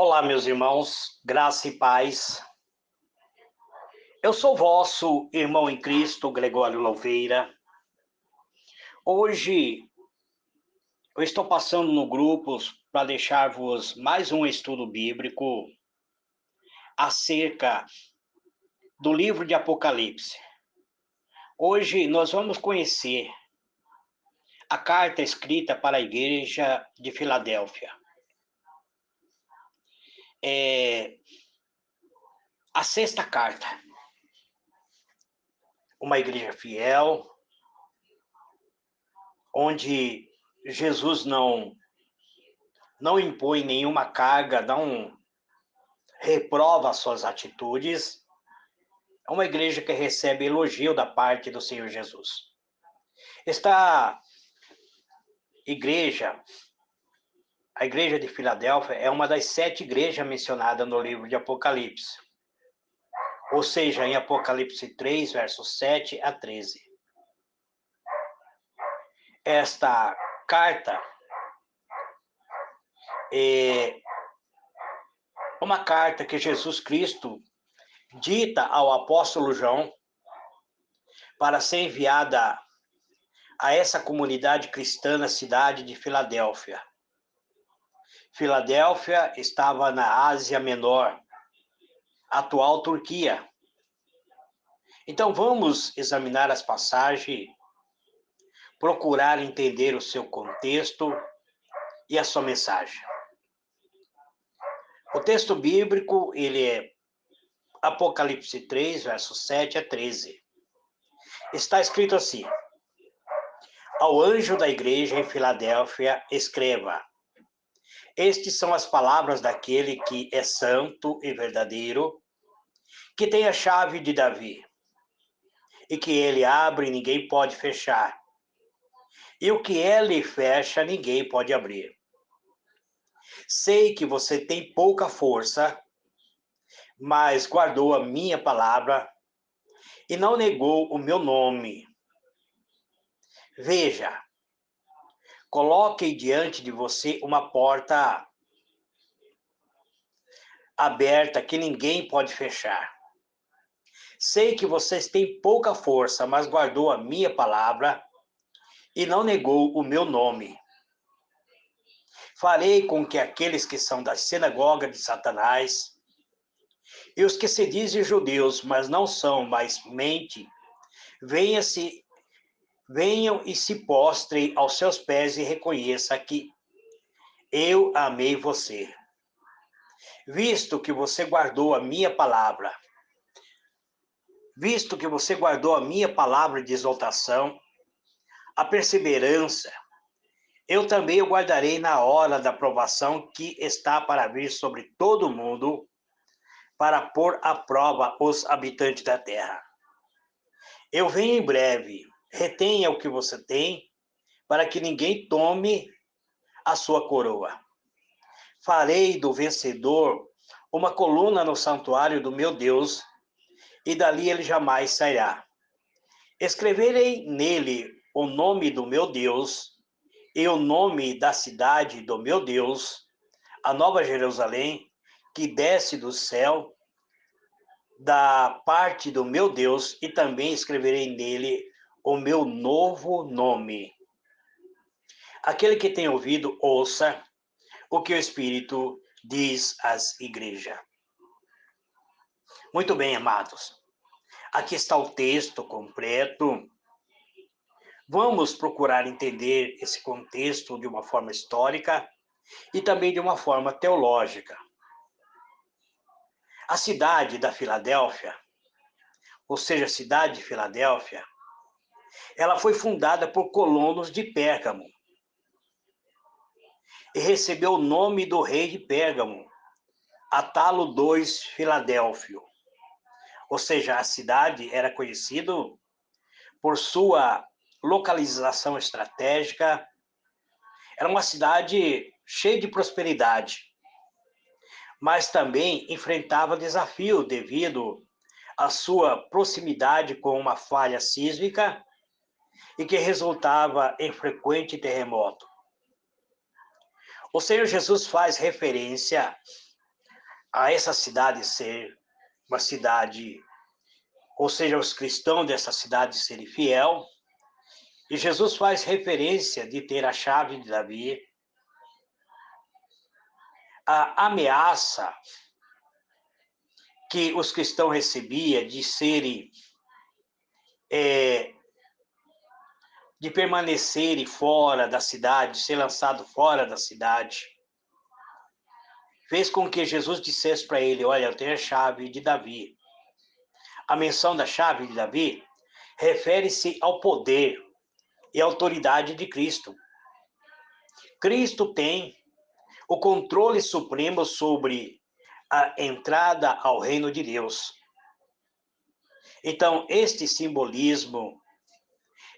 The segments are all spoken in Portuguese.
Olá, meus irmãos, graça e paz. Eu sou vosso irmão em Cristo, Gregório Louveira. Hoje eu estou passando no grupos para deixar-vos mais um estudo bíblico acerca do livro de Apocalipse. Hoje nós vamos conhecer a carta escrita para a igreja de Filadélfia. É a sexta carta. Uma igreja fiel, onde Jesus não impõe nenhuma carga, não reprova suas atitudes. É uma igreja que recebe elogio da parte do Senhor Jesus. Esta igreja, a igreja de Filadélfia, é uma das 7 igrejas mencionadas no livro de Apocalipse. Ou seja, em Apocalipse 3, versos 7 a 13. Esta carta é uma carta que Jesus Cristo dita ao apóstolo João para ser enviada a essa comunidade cristã na cidade de Filadélfia. Filadélfia estava na Ásia Menor, atual Turquia. Então vamos examinar as passagens, procurar entender o seu contexto e a sua mensagem. O texto bíblico, ele é Apocalipse 3, versos 7 a 13. Está escrito assim: Ao anjo da igreja em Filadélfia, escreva: Estas são as palavras daquele que é santo e verdadeiro, que tem a chave de Davi, e que ele abre e ninguém pode fechar, e o que ele fecha ninguém pode abrir. Sei que você tem pouca força, mas guardou a minha palavra e não negou o meu nome. Veja, coloquei diante de você uma porta aberta que ninguém pode fechar. Sei que vocês têm pouca força, mas guardou a minha palavra e não negou o meu nome. Farei com que aqueles que são da sinagoga de Satanás e os que se dizem judeus, mas não são, mas mentem, venham e se prostrem aos seus pés e reconheça que eu amei você. Visto que você guardou a minha palavra, de exaltação, a perseverança, eu também o guardarei na hora da provação que está para vir sobre todo o mundo, para pôr à prova os habitantes da terra. Eu venho em breve, retenha o que você tem, para que ninguém tome a sua coroa. Farei do vencedor uma coluna no santuário do meu Deus, e dali ele jamais sairá. Escreverei nele o nome do meu Deus e o nome da cidade do meu Deus, a Nova Jerusalém, que desce do céu, da parte do meu Deus, e também escreverei nele o meu novo nome. Aquele que tem ouvido, ouça o que o Espírito diz às igrejas. Muito bem, amados. Aqui está o texto completo. Vamos procurar entender esse contexto de uma forma histórica e também de uma forma teológica. A cidade da Filadélfia, ou seja, a cidade de Filadélfia, ela foi fundada por colonos de Pérgamo e recebeu o nome do rei de Pérgamo, Atalo II Filadélfio. Ou seja, a cidade era conhecida por sua localização estratégica. Era uma cidade cheia de prosperidade, mas também enfrentava desafio devido à sua proximidade com uma falha sísmica e que resultava em frequente terremoto. O Senhor Jesus faz referência a essa cidade ser uma cidade, ou seja, os cristãos dessa cidade serem fiel. E Jesus faz referência de ter a chave de Davi, a ameaça que os cristãos recebiam de serem, de permanecerem fora da cidade, de ser lançado fora da cidade, fez com que Jesus dissesse para ele: olha, eu tenho a chave de Davi. A menção da chave de Davi refere-se ao poder e autoridade de Cristo. Cristo tem o controle supremo sobre a entrada ao reino de Deus. Então, este simbolismo,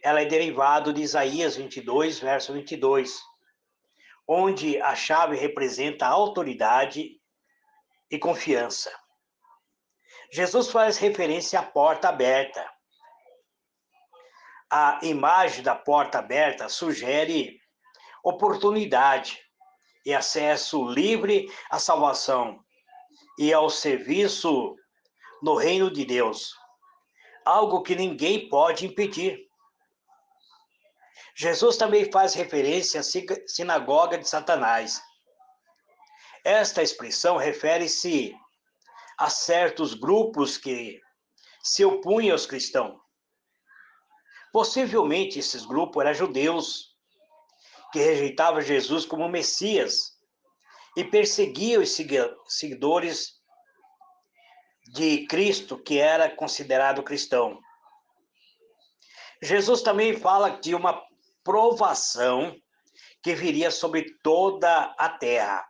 ela é derivado de Isaías 22, verso 22, onde a chave representa autoridade e confiança. Jesus faz referência à porta aberta. A imagem da porta aberta sugere oportunidade e acesso livre à salvação e ao serviço no reino de Deus, algo que ninguém pode impedir. Jesus também faz referência à sinagoga de Satanás. Esta expressão refere-se a certos grupos que se opunham aos cristãos. Possivelmente esses grupos eram judeus, que rejeitavam Jesus como Messias e perseguiam os seguidores de Cristo, que era considerado cristão. Jesus também fala de uma provação que viria sobre toda a terra.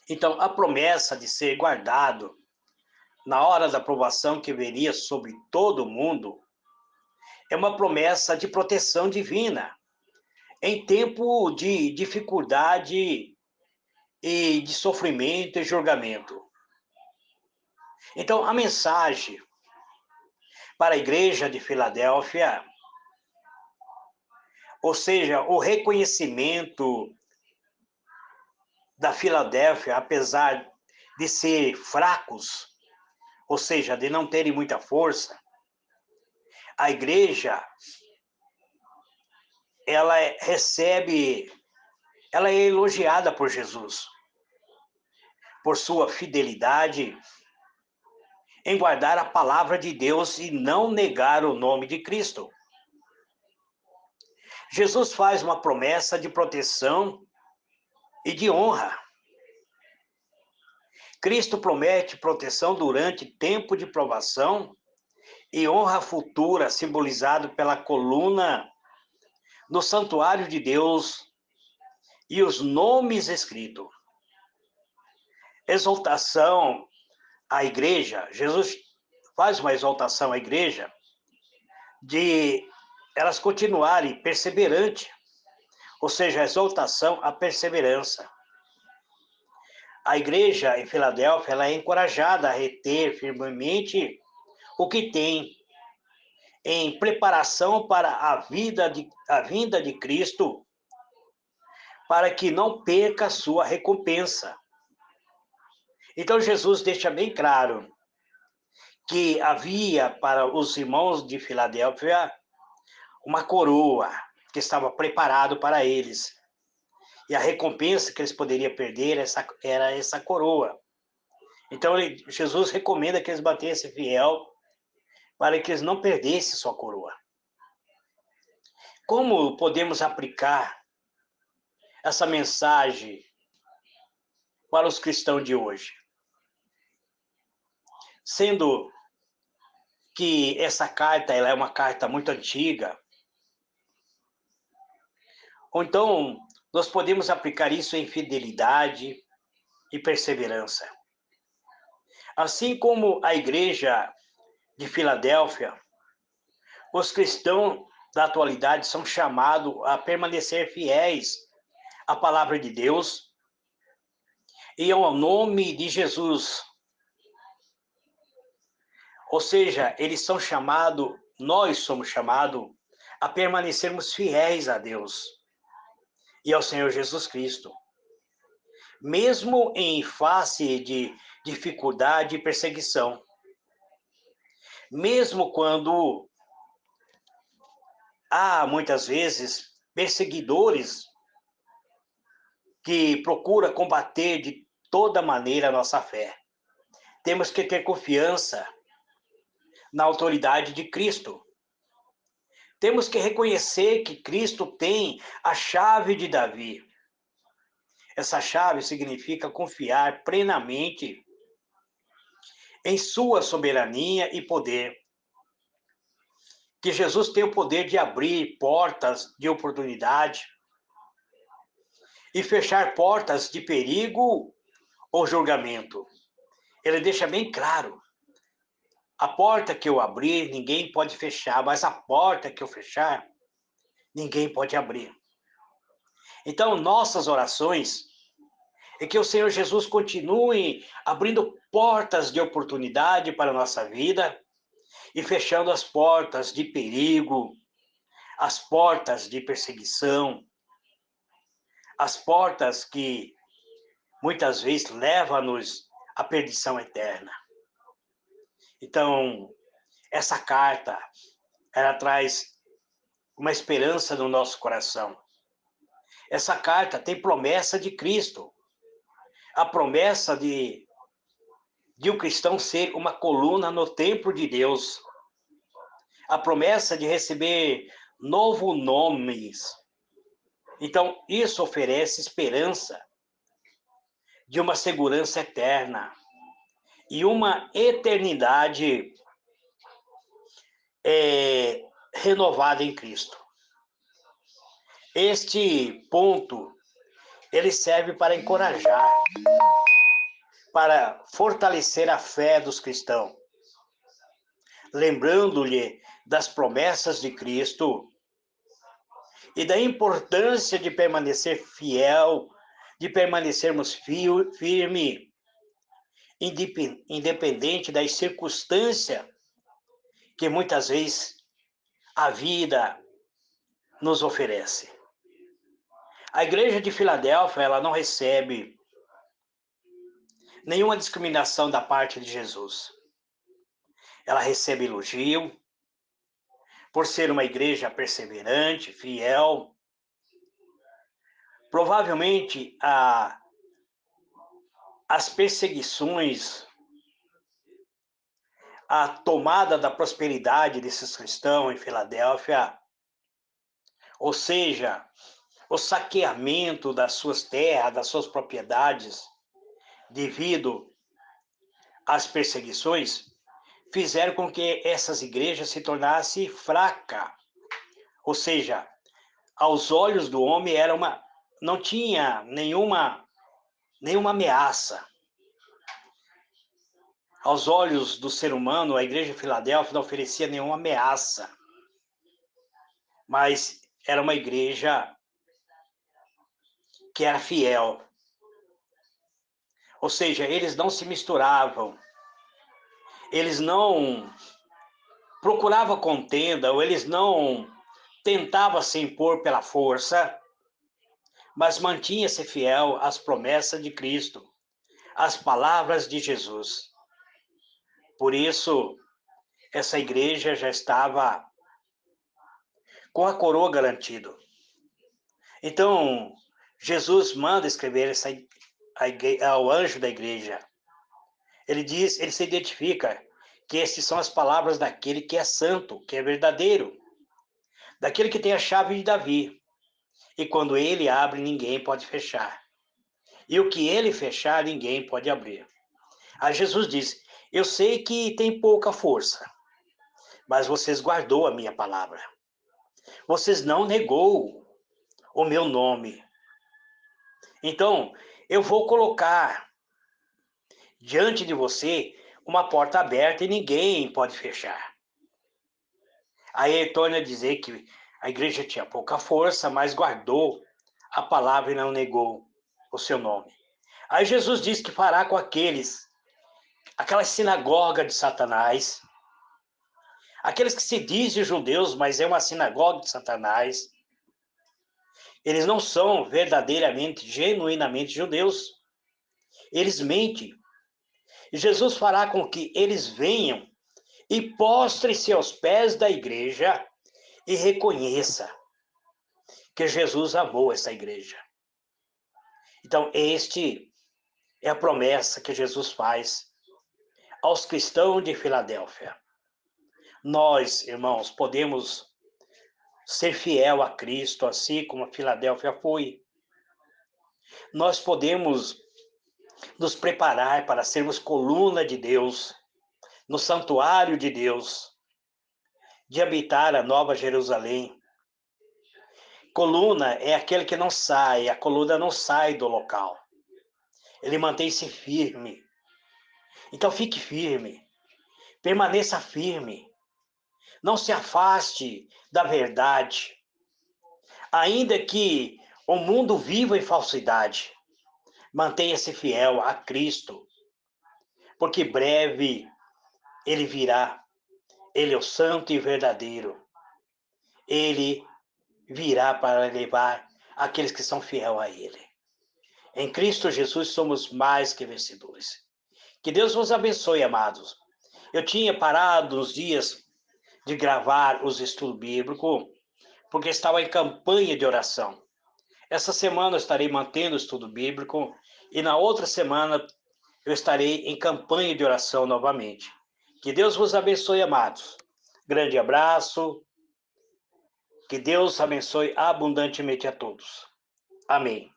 Então, a promessa de ser guardado na hora da provação que viria sobre todo o mundo é uma promessa de proteção divina em tempo de dificuldade e de sofrimento e julgamento. Então, a mensagem para a igreja de Filadélfia, ou seja, o reconhecimento da Filadélfia, apesar de ser fracos, ou seja, de não terem muita força, a igreja, ela recebe, ela é elogiada por Jesus, por sua fidelidade em guardar a palavra de Deus e não negar o nome de Cristo. Jesus faz uma promessa de proteção e de honra. Cristo promete proteção durante tempo de provação e honra futura, simbolizado pela coluna no santuário de Deus e os nomes escritos. Exaltação à igreja. Jesus faz uma exaltação à igreja de elas continuarem perseverantes, ou seja, a exaltação à perseverança. A igreja em Filadélfia, ela é encorajada a reter firmemente o que tem em preparação para a vinda de Cristo, para que não perca a sua recompensa. Então Jesus deixa bem claro que havia para os irmãos de Filadélfia uma coroa que estava preparado para eles. E a recompensa que eles poderiam perder era essa coroa. Então Jesus recomenda que eles batessem fiel para que eles não perdessem sua coroa. Como podemos aplicar essa mensagem para os cristãos de hoje? Sendo que essa carta ela é uma carta muito antiga, ou então nós podemos aplicar isso em fidelidade e perseverança. Assim como a igreja de Filadélfia, os cristãos da atualidade são chamados a permanecer fiéis à palavra de Deus e ao nome de Jesus. Ou seja, eles são chamados, nós somos chamados a permanecermos fiéis a Deus e ao Senhor Jesus Cristo. mesmo em face de dificuldade e perseguição. Mesmo quando há, muitas vezes, perseguidores que procuram combater de toda maneira a nossa fé. Temos que ter confiança na autoridade de Cristo. Temos que reconhecer que Cristo tem a chave de Davi. Essa chave significa confiar plenamente em sua soberania e poder. Que Jesus tem o poder de abrir portas de oportunidade e fechar portas de perigo ou julgamento. Ele deixa bem claro: a porta que eu abrir, ninguém pode fechar, mas a porta que eu fechar, ninguém pode abrir. Então, nossas orações é que o Senhor Jesus continue abrindo portas de oportunidade para a nossa vida e fechando as portas de perigo, as portas de perseguição, as portas que muitas vezes levam-nos à perdição eterna. Então, essa carta, ela traz uma esperança no nosso coração. Essa carta tem promessa de Cristo, a promessa de o cristão ser uma coluna no templo de Deus, a promessa de receber novos nomes. Então, isso oferece esperança de uma segurança eterna e uma eternidade renovada em Cristo. Este ponto, ele serve para encorajar, para fortalecer a fé dos cristãos, lembrando-lhe das promessas de Cristo e da importância de permanecer fiel, de permanecermos firme, independente das circunstâncias que muitas vezes a vida nos oferece. A igreja de Filadélfia, ela não recebe nenhuma discriminação da parte de Jesus. Ela recebe elogio por ser uma igreja perseverante, fiel. Provavelmente as perseguições, a tomada da prosperidade desses cristãos em Filadélfia, ou seja, o saqueamento das suas terras, das suas propriedades, devido às perseguições, fizeram com que essas igrejas se tornassem fracas. Ou seja, aos olhos do homem não tinha nenhuma ameaça. Aos olhos do ser humano, a igreja de Filadélfia não oferecia nenhuma ameaça. Mas era uma igreja que era fiel. Ou seja, eles não se misturavam. Eles não procuravam contenda, ou eles não tentavam se impor pela força, mas mantinha-se fiel às promessas de Cristo, às palavras de Jesus. Por isso, essa igreja já estava com a coroa garantida. Então, Jesus manda escrever ao anjo da igreja. Ele se identifica que estas são as palavras daquele que é santo, que é verdadeiro, daquele que tem a chave de Davi. E quando ele abre, ninguém pode fechar. E o que ele fechar, ninguém pode abrir. Aí Jesus diz: eu sei que tem pouca força, mas vocês guardou a minha palavra. Vocês não negou o meu nome. Então, eu vou colocar diante de você uma porta aberta e ninguém pode fechar. Aí ele torna a dizer que a igreja tinha pouca força, mas guardou a palavra e não negou o seu nome. Aí Jesus diz que fará com aquela sinagoga de Satanás, aqueles que se dizem judeus, mas é uma sinagoga de Satanás. Eles não são verdadeiramente, genuinamente judeus. Eles mentem. E Jesus fará com que eles venham e prostrem-se aos pés da igreja e reconheça que Jesus amou essa igreja. Então, este é a promessa que Jesus faz aos cristãos de Filadélfia. Nós, irmãos, podemos ser fiel a Cristo, assim como a Filadélfia foi. Nós podemos nos preparar para sermos coluna de Deus, no santuário de Deus, de habitar a Nova Jerusalém. Coluna é aquele que não sai, a coluna não sai do local. Ele mantém-se firme. Então fique firme, permaneça firme, não se afaste da verdade. Ainda que o mundo viva em falsidade, mantenha-se fiel a Cristo, porque breve ele virá. Ele é o santo e verdadeiro. Ele virá para levar aqueles que são fiel a ele. Em Cristo Jesus somos mais que vencedores. Que Deus vos abençoe, amados. Eu tinha parado uns dias de gravar os estudos bíblicos, porque estava em campanha de oração. Essa semana eu estarei mantendo o estudo bíblico e na outra semana eu estarei em campanha de oração novamente. Que Deus vos abençoe, amados. Grande abraço. Que Deus abençoe abundantemente a todos. Amém.